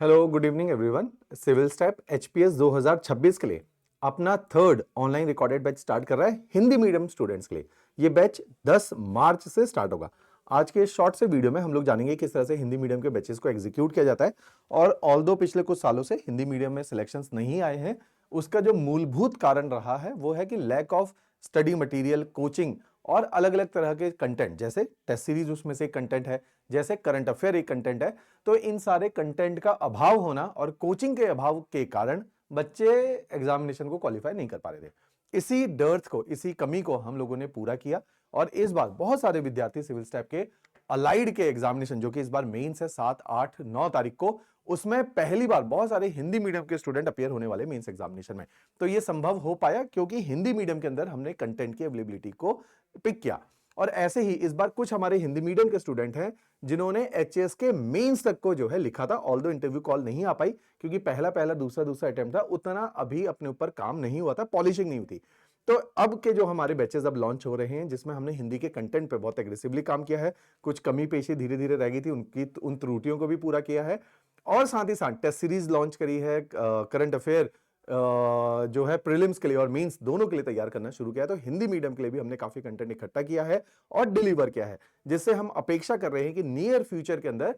Hello good evening everyone. Civil step HPS 2026 के लिए अपना third online recorded batch start कर रहा है हिंदी मीडियम स्टूडेंट्स के लिए। ये बैच 10 मार्च से स्टार्ट होगा। आज के शॉर्ट से वीडियो में हम लोग जानेंगे किस तरह से हिंदी मीडियम के बैचेस को एग्जीक्यूट किया जाता है और ऑल्दो पिछले कुछ सालों से हिंदी मीडियम में सिलेक्शंस नहीं आए हैं, उसका जो मूलभूत कारण रहा है वो है कि lack of study material, coaching और अलग अलग तरह के कंटेंट, जैसे टेस्ट सीरीज उसमें से कंटेंट है, जैसे करंट अफेयर एक कंटेंट है। तो इन सारे कंटेंट का अभाव होना और कोचिंग के अभाव के कारण बच्चे एग्जामिनेशन को क्वालिफाई नहीं कर पा रहे थे। इसी डर्थ को, इसी कमी को हम लोगों ने पूरा किया और इस बार बहुत सारे विद्यार्थी सिविल स्टैप के अलाइड के एग्जामिनेशन, जो कि इस बार मेंस है 7, 8, 9 तारीख को, उसमें पहली बार बहुत सारे हिंदी मीडियम के स्टूडेंट अपियर होने वाले मेंस एग्जामिनेशन में। तो यह संभव हो पाया क्योंकि हिंदी मीडियम के अंदर हमने कंटेंट की अवेलेबिलिटी को पिक किया। और ऐसे ही इस बार कुछ हमारे हिंदी मीडियम के स्टूडेंट हैं जिन्होंने एचएस के मेंस तक को जो है लिखा था, ऑल्दो इंटरव्यू कॉल नहीं आ पाई क्योंकि पहला दूसरा अटेम्प्ट था, उतना अभी अपने ऊपर काम नहीं हुआ था, पॉलिशिंग नहीं हुई थी। तो अब के जो हमारे बैचेस अब लॉन्च हो रहे हैं जिसमें हमने हिंदी के कंटेंट पे बहुत एग्रेसिवली काम किया है, कुछ कमी पेशी धीरे धीरे रह गई थी उन त्रुटियों को भी पूरा किया है और साथ ही साथ टेस्ट सीरीज लॉन्च करी है, करंट अफेयर जो है प्रीलिम्स के लिए और मेंस दोनों के लिए तैयार करना शुरू किया। तो हिंदी मीडियम के लिए भी हमने काफी कंटेंट इकट्ठा किया है और डिलीवर किया है, जिससे हम अपेक्षा कर रहे हैं कि नियर फ्यूचर के अंदर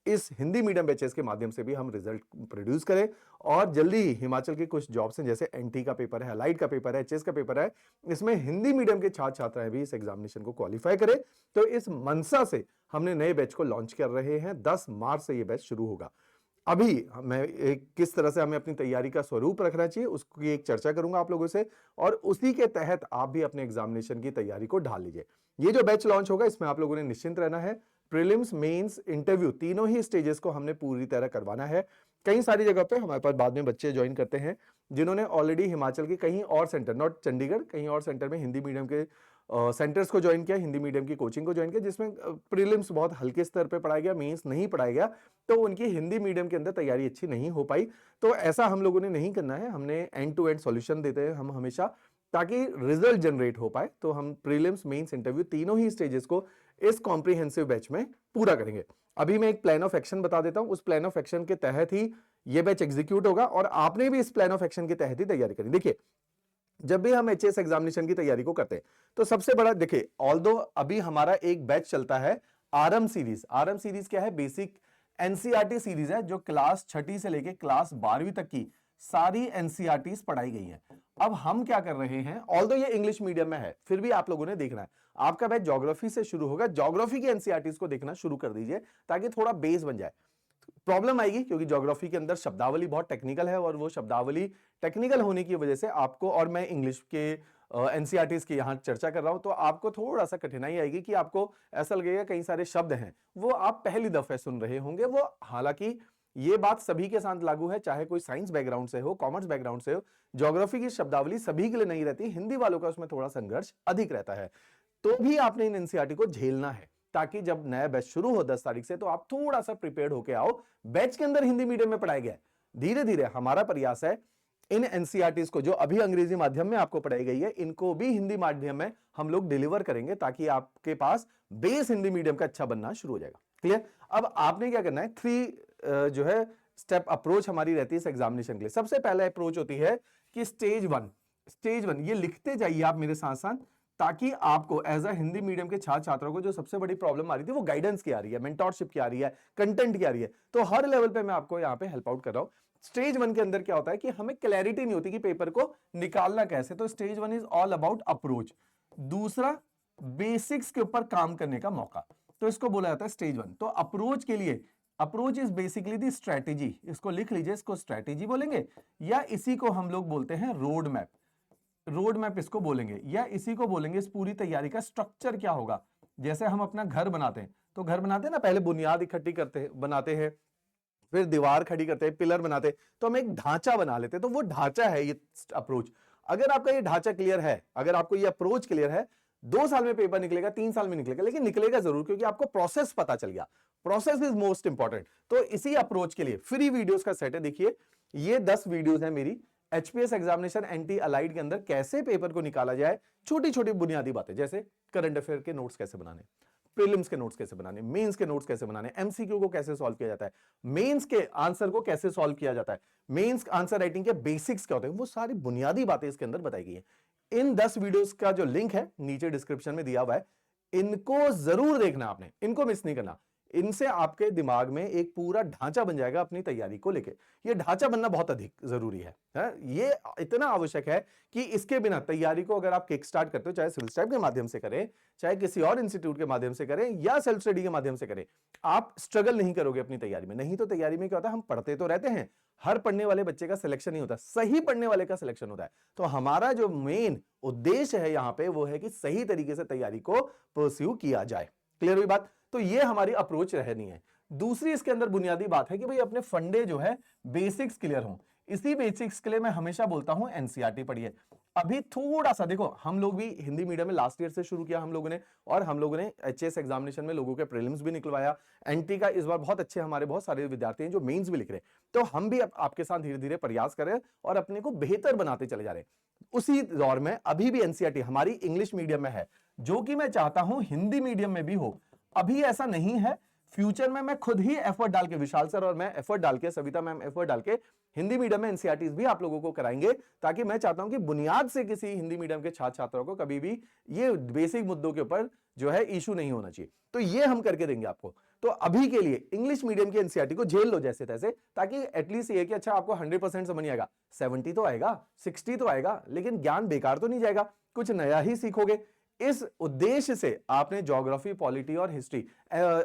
इस हिंदी मीडियम बैचेस के माध्यम से भी हम रिजल्ट प्रोड्यूस करें और जल्दी ही हिमाचल के कुछ जॉब्स हैं, जैसे एनटी का पेपर है, अलाइड का पेपर है, एचएस का पेपर है, इसमें हिंदी मीडियम के छात्र छात्राएं भी इस एग्जामिनेशन को क्वालिफाई करें। तो इस मनसा से हमने नए बैच को लॉन्च कर रहे हैं। 10 मार्च से यह बैच शुरू होगा। अभी मैं किस तरह से हमें अपनी तैयारी का स्वरूप रखना चाहिए उसकी एक चर्चा करूंगा आप लोगों से और उसी के तहत आप भी अपने एग्जामिनेशन की तैयारी को ढाल लीजिए। ये जो बैच लॉन्च होगा इसमें आप लोगों ने निश्चिंत रहना है। प्रीलिम्स, मेंस, इंटरव्यू तीनों ही स्टेजेस को हमने पूरी तरह करवाना है। कई सारी जगह पे हमारे पास बाद में बच्चे ज्वाइन करते हैं जिन्होंने ऑलरेडी हिमाचल के कहीं और सेंटर, नॉट चंडीगढ़, कहीं और सेंटर में हिंदी मीडियम के सेंटर्स को ज्वाइन किया, हिंदी मीडियम की कोचिंग को ज्वाइन किया, जिसमें प्रीलिम्स बहुत हल्के स्तर पे पढ़ाया गया, मेंस नहीं पढ़ाया गया, तो उनकी हिंदी मीडियम के अंदर तैयारी अच्छी नहीं हो पाई। तो ऐसा हम लोगों ने नहीं करना है, हमने एंड टू एंड सॉल्यूशन देते हैं हम हमेशा, ताकि रिजल्ट जनरेट हो पाए। तो हम प्रीलिम्स, मेंस, इंटरव्यू तीनों ही स्टेजेस को इस कॉम्प्रिहेंसिव बैच में पूरा करेंगे। अभी मैं एक प्लान ऑफ एक्शन बता देता हूं, उस प्लान ऑफ एक्शन के तहत ही यह बैच एग्जीक्यूट होगा और आपने भी इस प्लान ऑफ एक्शन के तहत ही तैयारी करें। देखिए, जब भी हम एचएस एग्जामिनेशन की तैयारी को करते हैं तो सबसे बड़ा, देखिए, ऑल्दो अभी हमारा एक बैच चलता है आरएम सीरीज। आरएम सीरीज क्या है? बेसिक एनसीईआरटी सीरीज है, जो क्लास 6ठी से लेके क्लास 12वीं तक की सारी एनसीईआरटी पढ़ाई गई है। अब हम क्या कर रहे हैं, ऑल्दो ये इंग्लिश मीडियम में है, फिर भी आप लोगों ने देखना है। आपका बैच ज्योग्राफी से शुरू होगा, ज्योग्राफी की एनसीईआरटी को देखना शुरू कर दीजिए ताकि थोड़ा बेस बन जाए। प्रॉब्लम आएगी क्योंकि ज्योग्राफी के अंदर शब्दावली बहुत टेक्निकल है और वो शब्दावली टेक्निकल होने की वजह से आपको, और मैं इंग्लिश के एनसीईआरटीज की यहां चर्चा कर रहा हूं, तो आपको थोड़ा सा कठिनाई आएगी कि आपको ऐसा लगेगा कई सारे शब्द हैं वो आप पहली दफे सुन रहे होंगे। वो हालांकि ये बात सभी के साथ लागू है, चाहे कोई साइंस बैकग्राउंड से हो, कॉमर्स बैकग्राउंड से हो। ज्योग्राफी की शब्दावली सभी के लिए नहीं रहती, हिंदी वालों का उसमें थोड़ा संघर्ष अधिक रहता है। तो भी आपने इन एनसीईआरटी को झेलना है ताकि जब नया बैच शुरू हो 10 तारीख से तो आप थोड़ा सा प्रिपेयर्ड होके आओ। बैच के अंदर हिंदी मीडियम में पढ़ाया गया है, धीरे धीरे हमारा प्रयास है इन एनसीईआरटीज को जो अभी अंग्रेजी माध्यम में आपको पढ़ाई गई है, इनको भी हिंदी माध्यम में हम लोग डिलीवर करेंगे ताकि आपके पास बेस हिंदी मीडियम का अच्छा बनना शुरू हो जाएगा। क्लियर? अब आपने क्या करना है, 3 जो है स्टेप अप्रोच हमारी रहती है इस एग्जामिनेशन के लिए। सबसे पहला अप्रोच होती है कि स्टेज 1 ये लिखते जाइए आप मेरे साथ साथ, ताकि आपको एज अ हिंदी मीडियम के छात्र छात्रों को जो सबसे बड़ी प्रॉब्लम आ रही थी वो गाइडेंस की आ रही है, मेंटोरशिप की आ रही है, कंटेंट की आ रही है। तो हर लेवल पे मैं आपको यहाँ पे हेल्प आउट कर रहा हूँ। स्टेज 1 के अंदर क्या होता है कि हमें क्लैरिटी नहीं होती कि पेपर को निकालना कैसे, तो stage 1 is all about approach. दूसरा, बेसिक्स के ऊपर काम करने का मौका, तो इसको बोला जाता है स्टेज 1। तो अप्रोच के लिए, approach is basically the strategy, इसको लिख लीजिए, इसको स्ट्रेटेजी बोलेंगे या इसी को हम लोग बोलते हैं रोड मैप। रोड मैप इसको बोलेंगे या इसी को बोलेंगे इस पूरी तैयारी का स्ट्रक्चर क्या होगा। जैसे हम अपना घर बनाते हैं, तो घर बनाते हैं ना, पहले बुनियाद इकट्ठी करते हैं, बनाते हैं, फिर दीवार खड़ी करते हैं, पिलर बनाते हैं, तो हम एक ढांचा बना लेते हैं। तो वो ढांचा है ये अप्रोच। अगर आपका ये ढांचा क्लियर है, अगर आपको ये अप्रोच क्लियर है, 2 साल में पेपर निकलेगा, 3 साल में निकलेगा, लेकिन निकलेगा जरूर क्योंकि आपको प्रोसेस पता चल गया। Process is most important. तो इसी अप्रोच के लिए फ्री वीडियोस का सेट है, देखिए ये 10 वीडियोस है मेरी एचपीएस एग्जामिनेशन एंटी अलाइड के अंदर कैसे पेपर को निकाला जाए, छोटी छोटी बुनियादी बातें, जैसे करंट अफेयर के नोट्स कैसे बनाने, प्रीलिम्स के नोट्स कैसे बनाने, मेंस के नोट्स कैसे बनाने, एमसीक्यू को कैसे सॉल्व किया जाता है, मेंस के आंसर को कैसे सॉल्व किया जाता है, मेंस आंसर राइटिंग के बेसिक्स क्या होते हैं, वो सारी बुनियादी बातें इसके अंदर बताई गई है। इन 10 वीडियोस का जो लिंक है नीचे डिस्क्रिप्शन में दिया हुआ है, इनको जरूर देखना, आपने इनको मिस नहीं करना। इनसे आपके दिमाग में एक पूरा ढांचा बन जाएगा अपनी तैयारी को लेके। ये ढांचा बनना बहुत अधिक जरूरी है, ये इतना आवश्यक है कि इसके बिना तैयारी को अगर आप किक स्टार्ट करते हो, चाहे सिविल स्टाइप के माध्यम से करें, चाहे किसी और इंस्टीट्यूट के माध्यम से करें या सेल्फ स्टडी के माध्यम से करें, आप स्ट्रगल नहीं करोगे अपनी तैयारी में। नहीं तो तैयारी में क्या होता है, हम पढ़ते तो रहते हैं, हर पढ़ने वाले बच्चे का सिलेक्शन नहीं होता, सही पढ़ने वाले का सिलेक्शन होता है। तो हमारा जो मेन उद्देश्य है यहां पे वो है कि सही तरीके से तैयारी को परस्यू किया जाए। क्लियर हुई बात? तो ये हमारी अप्रोच रहनी है। दूसरी इसके अंदर बुनियादी बात है कि भाई अपने फंडे जो है बेसिक्स क्लियर हों। इसी बेसिक्स के लिए मैं हमेशा बोलता हूं एनसीईआरटी पढ़िए। अभी थोड़ा सा देखो, हम लोग भी हिंदी मीडियम में लास्ट ईयर से शुरू किया हम लोगों ने, और हम लोगों ने एचएस एग्जामिनेशन में लोगों के प्रीलिम्स भी निकलवाया, एनटी का इस बार बहुत अच्छे हमारे बहुत सारे विद्यार्थी हैं जो मेंस भी लिख रहे हैं। तो हम भी आपके साथ धीरे धीरे प्रयास कर रहे हैं और अपने को बेहतर बनाते चले जा रहे हैं। उसी दौर में अभी भी एनसीईआरटी हमारी इंग्लिश मीडियम में है, जो कि मैं चाहता हूं हिंदी मीडियम में भी हो। अभी ऐसा नहीं है, फ्यूचर में मैं खुद ही एफर्ट डाल के, विशाल सर और मैं एफर्ट डाल के, सविता मैम एफर्ट डाल के हिंदी मीडियम में एनसीईआरटीज भी आप लोगों को कराएंगे, ताकि मैं चाहता हूं कि बुनियाद से किसी हिंदी मीडियम के छात्र छात्राओं को कभी भी ये बेसिक मुद्दों के ऊपर जो है इशू नहीं होना चाहिए। तो ये हम करके देंगे आपको। तो अभी के लिए इंग्लिश मीडियम की एनसीईआरटी को झेल लो जैसे तैसे, ताकि एटलीस्ट ये कि अच्छा आपको 100% समझ नहीं आएगा, 70 तो आएगा, 60 तो आएगा, लेकिन ज्ञान बेकार तो नहीं जाएगा, कुछ नया ही सीखोगे। इस उद्देश्य से आपने ज्योग्राफी, पॉलिटी और हिस्ट्री,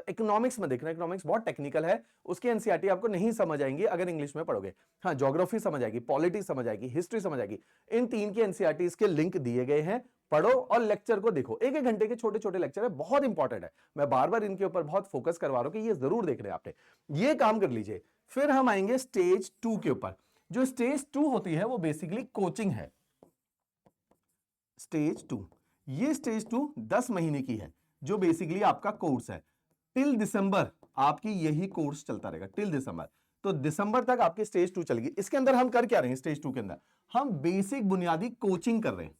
इकोनॉमिक्स में देखना, इकोनॉमिक्स बहुत टेक्निकल है, उसकी एनसीईआरटी आपको नहीं समझ आएंगी अगर इंग्लिश में पढ़ोगे। हाँ, ज्योग्राफी समझ आएगी, पॉलिटी समझ आएगी, हिस्ट्री समझ आएगी। इन 3 की एनसीईआरटी के लिंक दिए गए हैं, पढ़ो और लेक्चर को देखो। 1-1 घंटे के छोटे छोटे लेक्चर है, बहुत इंपॉर्टेंट है। मैं बार बार इनके ऊपर बहुत फोकस करवा रहा हूं कि ये जरूर देख रहे हैं आपने, ये काम कर लीजिए। फिर हम आएंगे स्टेज 2 के ऊपर। जो स्टेज 2 होती है वो बेसिकली कोचिंग है। स्टेज 2, ये स्टेज 2 10 महीने की है, जो बेसिकली आपका कोर्स है। टिल दिसंबर आपकी यही कोर्स चलता रहेगा, टिल दिसंबर। तो दिसंबर तक आपकी स्टेज 2 चलेगी। इसके अंदर हम कर क्या रहे हैं? स्टेज 2 के अंदर हम बेसिक बुनियादी कोचिंग कर रहे हैं,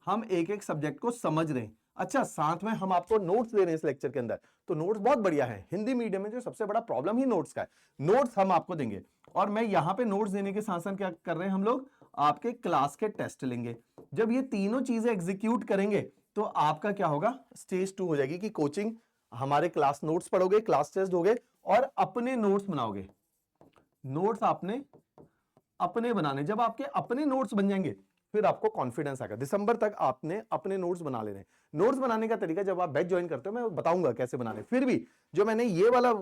हम एक एक सब्जेक्ट को समझ रहे हैं। अच्छा, साथ में हम आपको नोट्स दे रहे हैं इस लेक्चर के अंदर। तो नोट्स बहुत बढ़िया है। हिंदी मीडियम में जो सबसे बड़ा प्रॉब्लम ही नोट्स का है, नोट्स हम आपको देंगे। और मैं यहां पे नोट्स देने के साथ साथ क्या कर रहे हैं हम लोग, आपके क्लास के टेस्ट लेंगे। जब ये तीनों चीजें एग्जीक्यूट करेंगे तो आपका क्या होगा, स्टेज 2 हो जाएगी कि कोचिंग, हमारे क्लास नोट्स पढ़ोगे, क्लास टेस्ट दोगे और अपने नोट्स बनाओगे। नोट्स आपने अपने बनाने, जब आपके अपने नोट्स बन जाएंगे फिर आपको कॉन्फिडेंस आएगा। दिसंबर तक आपने अपने नोट्स बना लेने। नोट्स बनाने का तरीका जब आप बैच ज्वाइन करते हो मैं बताऊंगा कैसे बनाने। फिर भी जो मैंने ये वाला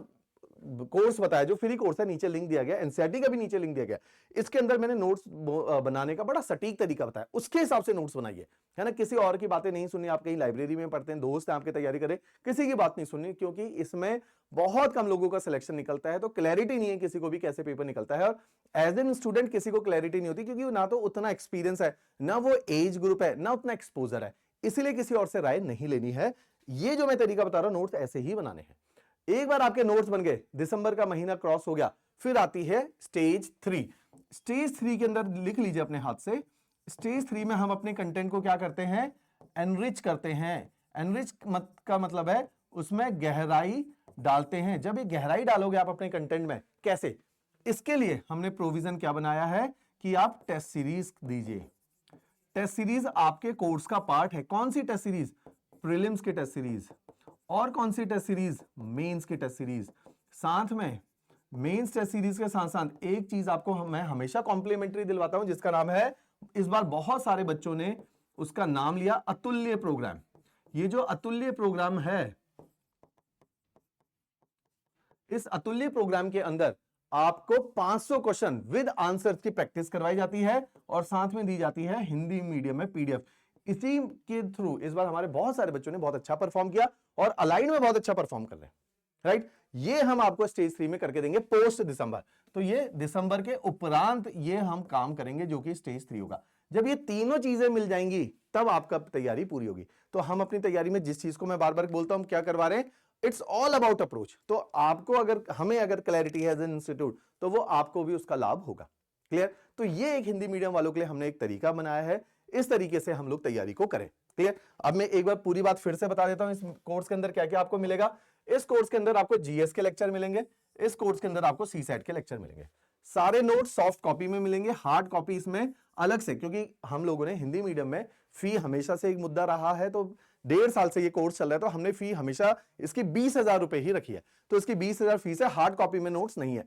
कोर्स बताया, जो फ्री कोर्स है, नीचे लिंक दिया गया, एनसीईआरटी का भी नीचे लिंक दिया गया, इसके अंदर मैंने नोट्स बनाने का बड़ा सटीक तरीका बताया, उसके हिसाब से नोट्स बनाइए, है ना। किसी और की बातें नहीं सुननी। आप कहीं लाइब्रेरी में पढ़ते हैं, दोस्त हैं आपकी, तैयारी करें, किसी की बात नहीं सुननी, क्योंकि इसमें बहुत कम लोगों का सिलेक्शन निकलता है। तो क्लैरिटी नहीं है किसी को भी कैसे पेपर निकलता है, और एज एन स्टूडेंट किसी को क्लैरिटी नहीं होती, क्योंकि ना तो उतना एक्सपीरियंस है, ना वो एज ग्रुप है, ना उतना एक्सपोजर है। इसीलिए किसी और से राय नहीं लेनी है। ये जो मैं तरीका बता रहा हूं, नोट्स ऐसे ही बनाने हैं। एक बार आपके नोट्स बन गए, दिसंबर का महीना क्रॉस हो गया, फिर आती है स्टेज 3। स्टेज 3 के अंदर लिख लीजिए अपने हाथ से, स्टेज 3 में हम अपने कंटेंट को क्या करते हैं, एनरिच करते हैं। एनरिच का मतलब है उसमें गहराई डालते हैं। जब ये गहराई डालोगे आप अपने कंटेंट में, कैसे, इसके लिए हमने प्रोविजन क्या बनाया है कि आप टेस्ट सीरीज दीजिए। टेस्ट सीरीज आपके कोर्स का पार्ट है। कौन सी टेस्ट सीरीज? प्रीलिम्स की टेस्ट सीरीज। और कौन सी टेस्ट सीरीज? मेंस की टेस्ट सीरीज। साथ में मेंस टेस्ट सीरीज के साथ साथ एक चीज आपको मैं हमेशा कॉम्प्लीमेंट्री दिलवाता हूं, जिसका नाम है, इस बार बहुत सारे बच्चों ने उसका नाम लिया, अतुल्य प्रोग्राम। ये जो अतुल्य प्रोग्राम है, इस अतुल्य प्रोग्राम के अंदर आपको 500 क्वेश्चन विद आंसर्स की प्रैक्टिस करवाई जाती है, और साथ में दी जाती है हिंदी मीडियम में पीडीएफ। इसी के थ्रू इस बार हमारे बहुत सारे बच्चों ने बहुत अच्छा परफॉर्म किया और अलाइन में बहुत अच्छा परफॉर्म कर रहे हैं, राइट। ये हम आपको स्टेज 3 में करके देंगे पोस्ट दिसंबर। तो ये दिसंबर के उपरांत ये हम काम करेंगे, जो कि स्टेज 3 होगा। जब ये तीनों चीजें मिल जाएंगी तब आपका तैयारी पूरी होगी। तो हम अपनी तैयारी में जिस चीज को मैं बार बार बोलता हूं, क्या करवा रहे हैं, इट्स ऑल अबाउट अप्रोच। तो आपको अगर, हमें अगर क्लैरिटी है एज एन इंस्टीट्यूट, तो वो आपको भी उसका लाभ होगा। क्लियर? तो ये एक हिंदी मीडियम वालों के लिए हमने एक तरीका बनाया है, इस तरीके से हम लोग तैयारी को करें। क्लियर। अब मैं एक बार पूरी बात फिर से बता देता हूं, इस कोर्स के अंदर क्या क्या आपको मिलेगा। इस कोर्स के अंदर आपको जीएस के लेक्चर मिलेंगे, इस कोर्स के अंदर आपको सीसैट के लेक्चर मिलेंगे। सारे नोट्स सॉफ्ट कॉपी में मिलेंगे, हार्ड कॉपी इसमें अलग से, क्योंकि हम लोगों ने हिंदी मीडियम में फी हमेशा से एक मुद्दा रहा है, तो 1.5 साल से ये कोर्स चल रहा है, तो हमने फी हमेशा इसकी 20,000 रुपए ही रखी है, तो इसकी 20,000 फीस है, हार्ड कॉपी में नोट्स नहीं है।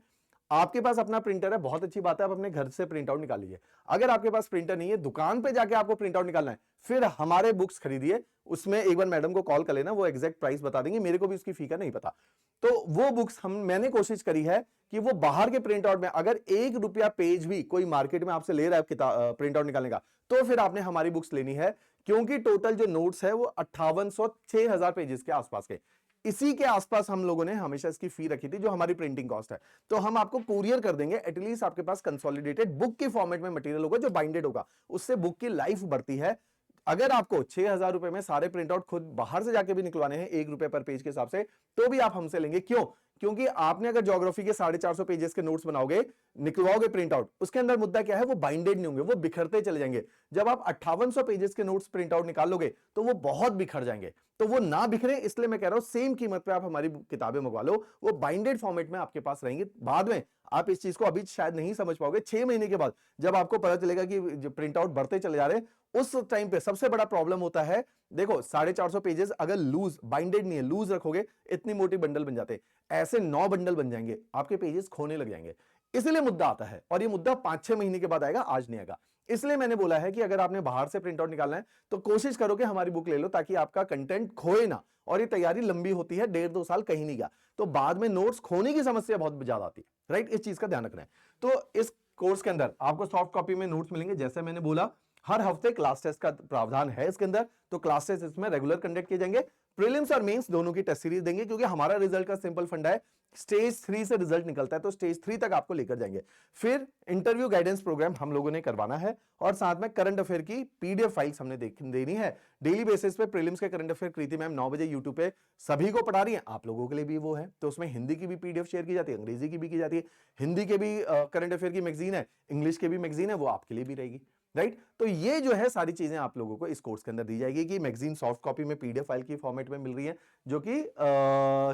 आपके पास अपना प्रिंटर है, बहुत अच्छी बात है, आप अपने घर से प्रिंट आउट निकाल लीजिए। अगर आपके पास प्रिंटर नहीं है, दुकान पे जाके आपको प्रिंट आउट निकालना है, फिर हमारे बुक्स खरीदिए, उसमें एक बार मैडम को कॉल कर लेना, वो एग्जैक्ट प्राइस बता देंगे, मेरे को भी उसकी फी का नहीं पता। तो वो बुक्स मैंने कोशिश करी है कि वो बाहर के प्रिंट आउट में, अगर 1 रुपया पेज भी कोई मार्केट में आपसे ले रहा है प्रिंट आउट निकालने का, तो फिर आपने हमारी बुक्स लेनी है, क्योंकि टोटल जो नोट्स है वो 5800 6000 पेजेस के आसपास के, इसी के आसपास हम लोगों ने हमेशा इसकी फी रखी थी, जो हमारी प्रिंटिंग कॉस्ट है। तो हम आपको कुरियर कर देंगे, एटलीस्ट आपके पास कंसोलिडेटेड बुक के फॉर्मेट में मटेरियल होगा, जो बाइंडेड होगा, उससे बुक की लाइफ बढ़ती है। अगर आपको 6000 रुपए में सारे प्रिंट आउट खुद बाहर से जाके भी निकलवाने हैं 1 रुपए पर पेज के हिसाब से, तो भी आप हमसे लेंगे। क्यों? क्योंकि आपने अगर ज्योग्राफी के 450 पेजेस के नोट्स बनाओगे, निकलवाओगे प्रिंट आउट, उसके अंदर मुद्दा क्या है, वो बाइंडेड नहीं होंगे, वो बिखरते चले जाएंगे। जब आप 5800 पेजेस के नोट्स प्रिंट आउट निकाल लोगे, तो वो बहुत बिखर जाएंगे। तो वो ना बिखरे, इसलिए मैं कह रहा हूं सेम कीमत पे आप हमारी किताबें मंगवा लो, वो बाइंडेड फॉर्मेट में आपके पास रहेंगी। बाद में आप इस चीज को अभी शायद नहीं समझ पाओगे, 6 महीने के बाद जब आपको पता चलेगा कि प्रिंट आउट बढ़ते चले जा रहे हैं, उस टाइम पे सबसे बड़ा प्रॉब्लम होता है। देखो 450 पेजेस अगर लूज बाइंडेड नहीं है, लूज रखोगे, इतनी मोटी बंडल बन जाते हैं, ऐसे 9 बंडल बन जाएंगे, आपके पेजेस खोने लग जाएंगे। इसलिए मुद्दा आता है, और ये मुद्दा 5-6 महीने के बाद आएगा, आज नहीं आएगा। इसलिए मैंने बोला है कि अगर आपने बाहर से प्रिंट आउट निकालना है, तो कोशिश करो कि हमारी बुक ले लो, ताकि आपका कंटेंट खोए ना। और ये तैयारी लंबी होती है, 1.5-2 साल कहीं नहीं गया, तो बाद में नोट्स खोने की समस्या बहुत ज्यादा आती है, राइट। इस चीज का ध्यान रखना है। तो इस कोर्स के अंदर आपको सॉफ्ट कॉपी में नोट्स मिलेंगे, जैसे मैंने बोला, हर हफ्ते क्लास टेस्ट का प्रावधान है इसके अंदर, तो क्लास टेस्ट इसमें रेगुलर कंडक्ट किए जाएंगे। प्रीलिम्स और मेंस दोनों की टेस्ट सीरीज देंगे, क्योंकि हमारा रिजल्ट का सिंपल फंडा है, स्टेज 3 से रिजल्ट निकलता है, तो स्टेज 3 तक आपको लेकर जाएंगे। फिर इंटरव्यू गाइडेंस प्रोग्राम हम लोगों ने करवाना है, और साथ में करंट अफेयर की पीडीएफ फाइल्स हमने देनी है डेली बेसिस पे। प्रीलिम्स के करंट अफेयर कृति मैम 9 बजे यूट्यूब पे सभी को पढ़ा रही है, आप लोगों के लिए भी वो है, तो उसमें हिंदी की भी पीडीएफ शेयर की जाती है, अंग्रेजी की भी की जाती है, हिंदी के भी करंट अफेयर की मैगजीन है, इंग्लिश के भी मैगजीन है, वो आपके लिए भी रहेगी, राइट। तो ये जो है सारी चीजें आप लोगों को इस कोर्स के अंदर दी जाएगी, कि मैगजीन सॉफ्ट कॉपी में पीडीएफ फाइल की फॉर्मेट में मिल रही है, जो कि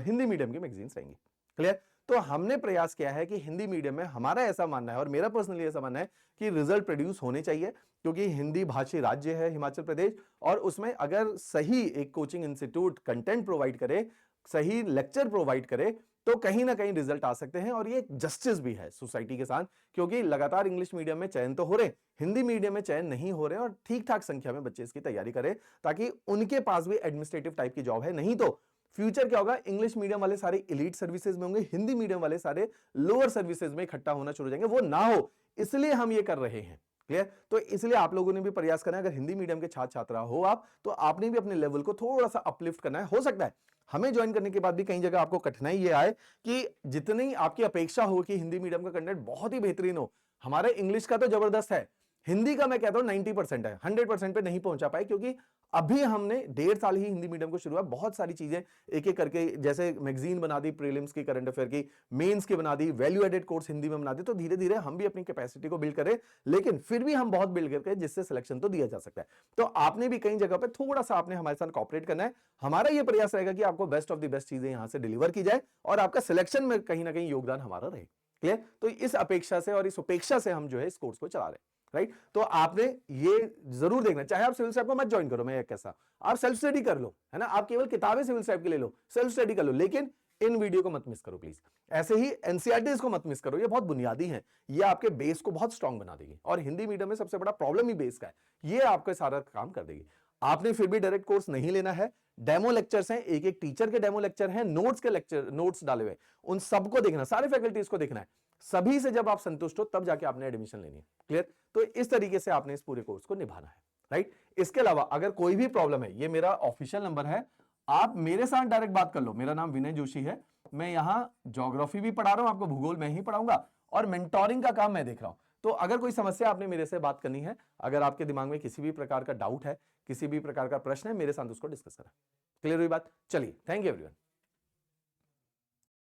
हिंदी मीडियम की मैगजीन्स रहेंगी। क्लियर। तो हमने प्रयास किया है कि हिंदी मीडियम में, हमारा ऐसा मानना है और मेरा पर्सनली ऐसा मानना है कि रिजल्ट प्रोड्यूस होने चाहिए, क्योंकि हिंदी भाषी राज्य है हिमाचल प्रदेश, और उसमें अगर सही एक कोचिंग इंस्टीट्यूट कंटेंट प्रोवाइड करे, सही लेक्चर प्रोवाइड करे, तो कहीं ना कहीं रिजल्ट आ सकते हैं। और ये जस्टिस भी है सोसाइटी के साथ, क्योंकि लगातार इंग्लिश मीडियम में चयन तो हो रहे, हिंदी मीडियम में चयन नहीं हो रहे, और ठीक ठाक संख्या में बच्चे इसकी तैयारी करें, ताकि उनके पास भी एडमिनिस्ट्रेटिव टाइप की जॉब है। नहीं तो फ्यूचर क्या होगा, इंग्लिश मीडियम वाले सारे एलीट सर्विसेज में होंगे, हिंदी मीडियम वाले सारे लोअर सर्विसेज में इकट्ठा होना शुरू हो जाएंगे, वो ना हो, इसलिए हम ये कर रहे हैं। क्लियर। तो इसलिए आप लोगों ने भी प्रयास करना है, अगर हिंदी मीडियम के छात्र छात्रा हो आप, तो आपने भी अपने लेवल को थोड़ा सा अपलिफ्ट करना है। हो सकता है हमें ज्वाइन करने के बाद भी कई जगह आपको कठिनाई ये आए कि जितनी आपकी अपेक्षा हो कि हिंदी मीडियम का कंटेंट बहुत ही बेहतरीन हो, हमारे इंग्लिश का तो जबरदस्त है, हिंदी का मैं कहता हूं 90% है, 100% पे नहीं पहुंचा पाए, क्योंकि अभी हमने 1.5 साल ही हिंदी मीडियम को शुरू हुआ, बहुत सारी चीजें एक एक करके, जैसे मैगजीन बना दी, प्रीलिम्स की, करंट अफेयर की, मेंस की बना दी, वैल्यू एडेड कोर्स हिंदी में बना दी, तो धीरे धीरे हम भी अपनी कैपेसिटी को बिल्ड करें, लेकिन फिर भी हम बहुत बिल्ड करके जिससे सिलेक्शन तो दिया जा सकता है। तो आपने भी कई जगह पे थोड़ा सा आपने हमारे साथ कॉपरेट करना है। हमारा यह प्रयास रहेगा कि आपको बेस्ट ऑफ द बेस्ट चीजें यहां से डिलीवर की जाए, और आपका सिलेक्शन में कहीं ना कहीं योगदान हमारा रहे। क्लियर। तो इस अपेक्षा से और इस उपेक्षा से हम जो है इस कोर्स को चला रहे हैं, राइट। तो आपने ये जरूर देखना, चाहे आप सिविल साहब को मत ज्वाइन करो, मैं कैसा, आप सेल्फ स्टडी कर लो, है ना, आप केवल किताबें सिविल साहब की ले लो, सेल्फ स्टडी कर लो, लेकिन इन वीडियो को मत मिस करो प्लीज। ऐसे ही एनसीईआरटीज को मत मिस करो, ये बहुत बुनियादी हैं, ये आपके बेस को बहुत स्ट्रांग बना देगी, और हिंदी मीडियम में सबसे बड़ा प्रॉब्लम ही बेस का है, ये आपका सारा काम कर देगी। आपने फिर भी डायरेक्ट कोर्स नहीं लेना है, डेमो लेक्चर्स हैं, एक एक टीचर के डेमो लेक्चर हैं, नोट्स के लेक्चर, नोट्स डाले हुए, उन सबको देखना, सारे फैकल्टीज को देखना है, सभी से जब आप संतुष्ट हो तब जाके आपने एडमिशन लेनी है। क्लियर। तो इस तरीके से आपने इस पूरे कोर्स को निभाना है, राइट। इसके अलावा अगर कोई भी प्रॉब्लम है, ये मेरा ऑफिशियल नंबर है, आप मेरे साथ डायरेक्ट बात कर लो। मेरा नाम विनय जोशी है, मैं यहां ज्योग्राफी भी पढ़ा रहा हूं, आपको भूगोल मैं ही पढ़ाऊंगा, और मेंटोरिंग का काम मैं देख रहा हूं। तो अगर कोई समस्या आपने मेरे से बात करनी है, अगर आपके दिमाग में किसी भी प्रकार का डाउट है, किसी भी प्रकार का प्रश्न है, मेरे साथ उसको डिस्कस करें। क्लियर हुई बात। चलिए, थैंक यू एवरीवन।